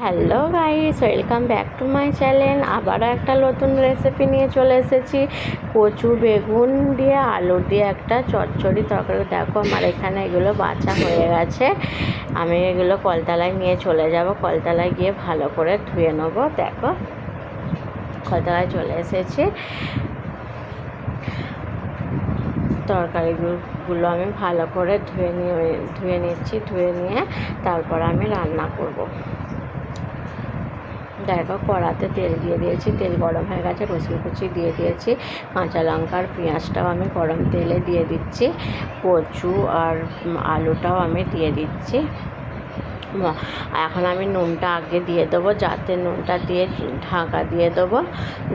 Hello guys, welcome back to my channel. আবারও একটা নতুন রেসিপি নিয়ে চলে এসেছি। কচু বেগুন দিয়ে আলু দিয়ে একটা চচ্চড়ি তরকারি। দেখো আমার এখানে এগুলো বাছা হয়ে গেছে। আমি এগুলো কলতলায় নিয়ে চলে যাব। কলতলায় গিয়ে ভালো করে ধুয়ে নেবো। দেখো কলতলায় চলে এসেছি। তরকারিগুলো আমি ভালো করে ধুয়ে নিচ্ছি। ধুয়ে নিয়ে তারপর আমি রান্না করব। দেখো কড়াতে তেল দিয়ে দিয়েছি, তেল গরম হয়ে গেছে, রসুন কুচি দিয়ে দিয়েছি, কাঁচা লঙ্কার পেঁয়াজটাও আমি গরম তেলে দিয়ে দিচ্ছি, কচু আর আলুটাও আমি দিয়ে দিচ্ছি। এখন আমি নুনটা আগে দিয়ে দেবো, যাতে নুনটা দিয়ে ঢাকা দিয়ে দেবো।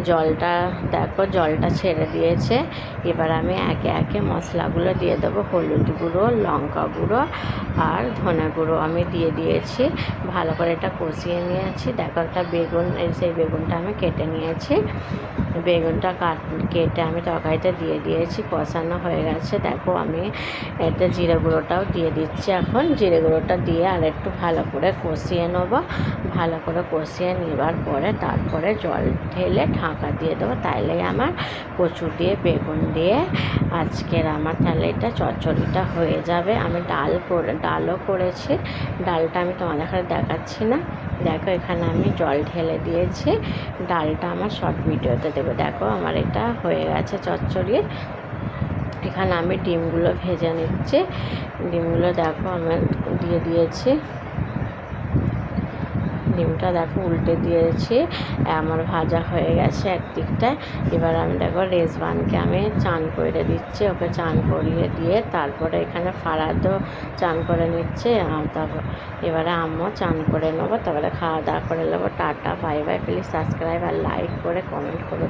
জলটা দেখো জলটা ছেড়ে দিয়েছে। এবার আমি একে একে মশলাগুলো দিয়ে দেবো। হলুদ গুঁড়ো, লঙ্কা গুঁড়ো আর ধনে গুঁড়ো আমি দিয়ে দিয়েছি। ভালো করে এটা কষিয়ে নিয়েছি। দেখো একটা বেগুন, সেই বেগুনটা আমি কেটে নিয়েছি। বেগুনটা কেটে আমি তরকারিতে দিয়ে দিয়েছি। কষানো হয়ে গেছে। দেখো আমি এতে জিরে গুঁড়োটাও দিয়ে দিচ্ছি। এখন জিরে গুঁড়োটা দিয়ে আর একটু ভালো করে কষিয়ে নেব। ভালো করে কষিয়ে নেবার পরে তারপরে জল ঢেলে ঢাকা দিয়ে দেবো। তাইলেই আমার কচু দিয়ে বেগুন দিয়ে আজকের আমার তাহলে এটা চচ্চড়িটা হয়ে যাবে। আমি ডালও করেছি। ডালটা আমি তোমাদের কাছে দেখাচ্ছি না। দেখো এখানে আমি জল ঢেলে দিয়েছি। ডালটা আমার শর্ট ভিডিওতে দেবো। দেখো আমার এটা হয়ে গেছে চচ্চড়ি। এখানে আমি ডিমগুলো ভেজে নিচ্ছি। ডিমগুলো দেখো আমি দিয়ে দিয়েছি। ডিমটা দেখো উল্টে দিয়েছি। আমার ভাজা হয়ে গেছে একদিকটায়। এবার আমি দেখো রেজওয়ানকে আমি চান করে দিচ্ছি। ওকে চান করিয়ে দিয়ে তারপরে এখানে ফারাদও চান করে নিচ্ছে। তারপর এবারে আমিও চান করে নেবো। তারপরে খাওয়া দাওয়া করে নেবো। Tata, bye bye. Please subscribe আর লাইক করে কমেন্ট করে